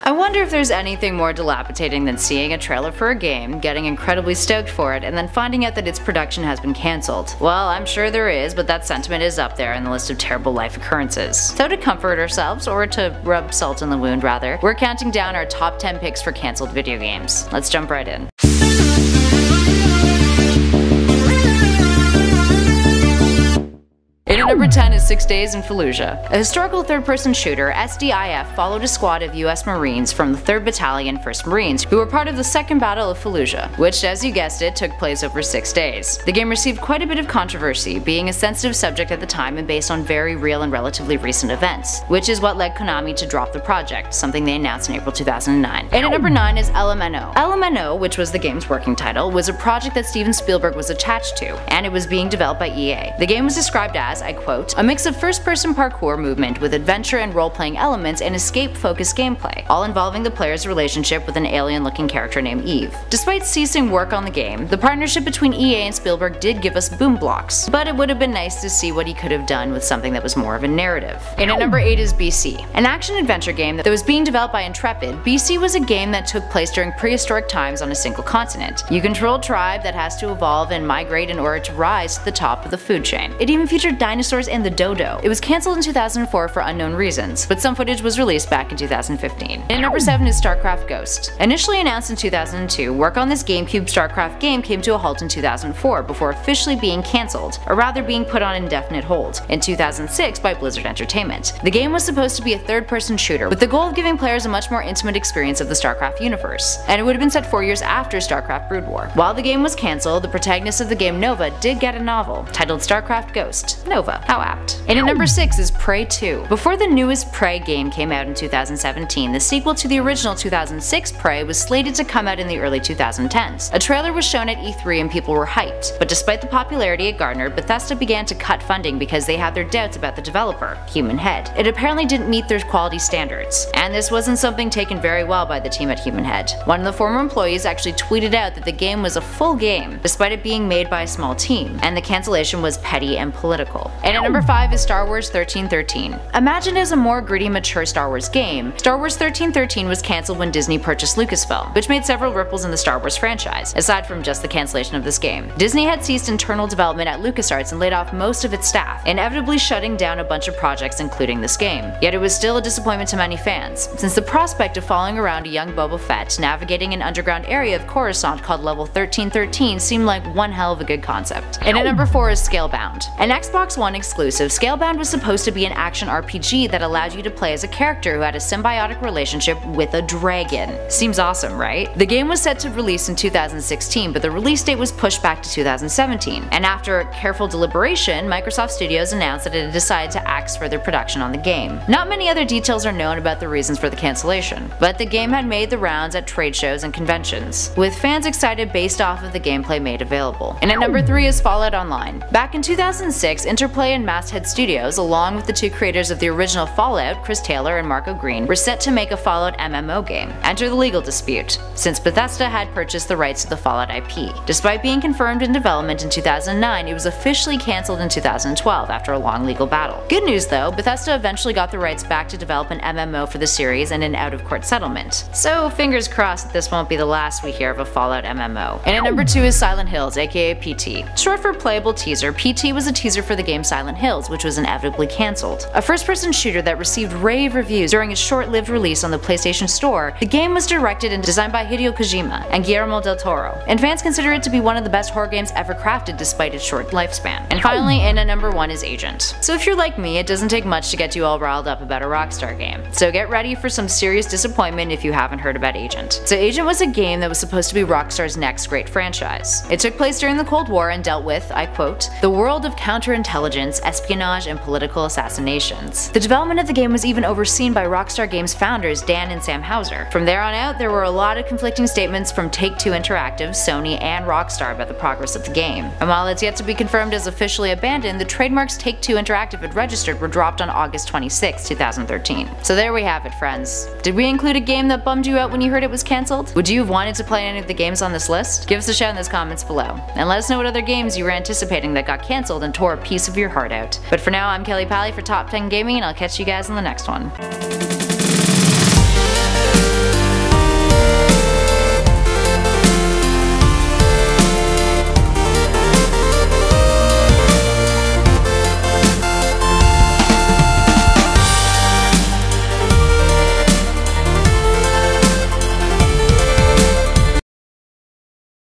I wonder if there's anything more dilapidating than seeing a trailer for a game, getting incredibly stoked for it, and then finding out that its production has been cancelled. Well, I'm sure there is, but that sentiment is up there in the list of terrible life occurrences. So to comfort ourselves, or to rub salt in the wound rather, we're counting down our top 10 picks for cancelled video games. Let's jump right in. In at number 10 is 6 Days in Fallujah. A historical third-person shooter, SDIF followed a squad of US Marines from the 3rd Battalion 1st Marines who were part of the Second Battle of Fallujah, which, as you guessed it, took place over 6 days. The game received quite a bit of controversy, being a sensitive subject at the time and based on very real and relatively recent events, which is what led Konami to drop the project, something they announced in April 2009. And at number 9 is LMNO. LMNO, which was the game's working title, was a project that Steven Spielberg was attached to, and it was being developed by EA. The game was described as, I quote, a mix of first-person parkour movement with adventure and role-playing elements and escape-focused gameplay, all involving the player's relationship with an alien-looking character named Eve. Despite ceasing work on the game, the partnership between EA and Spielberg did give us boom blocks, but it would have been nice to see what he could have done with something that was more of a narrative. And at number 8 is BC. An action-adventure game that was being developed by Intrepid, BC was a game that took place during prehistoric times on a single continent. You control a tribe that has to evolve and migrate in order to rise to the top of the food chain. It even featured dinosaurs and the dodo. It was cancelled in 2004 for unknown reasons, but some footage was released back in 2015. And number 7 is STARCRAFT Ghost. Initially announced in 2002, work on this GameCube StarCraft game came to a halt in 2004 before officially being cancelled, or rather being put on indefinite hold, in 2006 by Blizzard Entertainment. The game was supposed to be a third-person shooter with the goal of giving players a much more intimate experience of the StarCraft universe, and it would have been set 4 years after StarCraft Brood War. While the game was cancelled, the protagonist of the game Nova did get a novel, titled StarCraft Ghost. Nova. How apt. And at number 6 is Prey 2. Before the newest Prey game came out in 2017, the sequel to the original 2006 Prey was slated to come out in the early 2010s. A trailer was shown at E3 and people were hyped, but despite the popularity it garnered, Bethesda began to cut funding because they had their doubts about the developer, Human Head. It apparently didn't meet their quality standards, and this wasn't something taken very well by the team at Human Head. One of the former employees actually tweeted out that the game was a full game, despite it being made by a small team, and the cancellation was petty and political. And at number 5 is Star Wars 1313. Imagined as a more gritty, mature Star Wars game, Star Wars 1313 was cancelled when Disney purchased Lucasfilm, which made several ripples in the Star Wars franchise, aside from just the cancellation of this game. Disney had ceased internal development at LucasArts and laid off most of its staff, inevitably shutting down a bunch of projects including this game. Yet it was still a disappointment to many fans, since the prospect of following around a young Boba Fett navigating an underground area of Coruscant called Level 1313 seemed like one hell of a good concept. And at number 4 is Scalebound. An Xbox One exclusive, Scalebound was supposed to be an action RPG that allowed you to play as a character who had a symbiotic relationship with a dragon. Seems awesome, right? The game was set to release in 2016, but the release date was pushed back to 2017, and after careful deliberation, Microsoft Studios announced that it had decided to axe further production on the game. Not many other details are known about the reasons for the cancellation, but the game had made the rounds at trade shows and conventions, with fans excited based off of the gameplay made available. And at number 3 is Fallout Online. Back in 2006, Interplay and Masthead Studios, along with the two creators of the original Fallout, Chris Taylor and Marco Green, were set to make a Fallout MMO game. Enter the legal dispute, since Bethesda had purchased the rights to the Fallout IP. Despite being confirmed in development in 2009, it was officially cancelled in 2012 after a long legal battle. Good news though, Bethesda eventually got the rights back to develop an MMO for the series and an out-of-court settlement. So fingers crossed that this won't be the last we hear of a Fallout MMO. And at number 2 is Silent Hills, aka PT. Short for Playable Teaser, PT was a teaser for the game Silent Hills, which was inevitably cancelled. A first-person shooter that received rave reviews during its short-lived release on the PlayStation Store, the game was directed and designed by Hideo Kojima and Guillermo del Toro, and fans consider it to be one of the best horror games ever crafted despite its short lifespan. And finally, in at number 1 is Agent. So if you're like me, it doesn't take much to get you all riled up about a Rockstar game. So get ready for some serious disappointment if you haven't heard about Agent. So Agent was a game that was supposed to be Rockstar's next great franchise. It took place during the Cold War and dealt with, I quote, the world of counterintelligence, espionage, and political assassinations. The development of the game was even overseen by Rockstar Games founders Dan and Sam Houser. From there on out, there were a lot of conflicting statements from Take-Two Interactive, Sony, and Rockstar about the progress of the game. And while it's yet to be confirmed as officially abandoned, the trademarks Take-Two Interactive had registered were dropped on August 26, 2013. So there we have it, friends. Did we include a game that bummed you out when you heard it was cancelled? Would you have wanted to play any of the games on this list? Give us a shout in the comments below, and let us know what other games you were anticipating that got cancelled and tore a piece of your heart out. But for now, I'm Kelly Pally for Top 10 Gaming, and I'll catch you guys in the next one.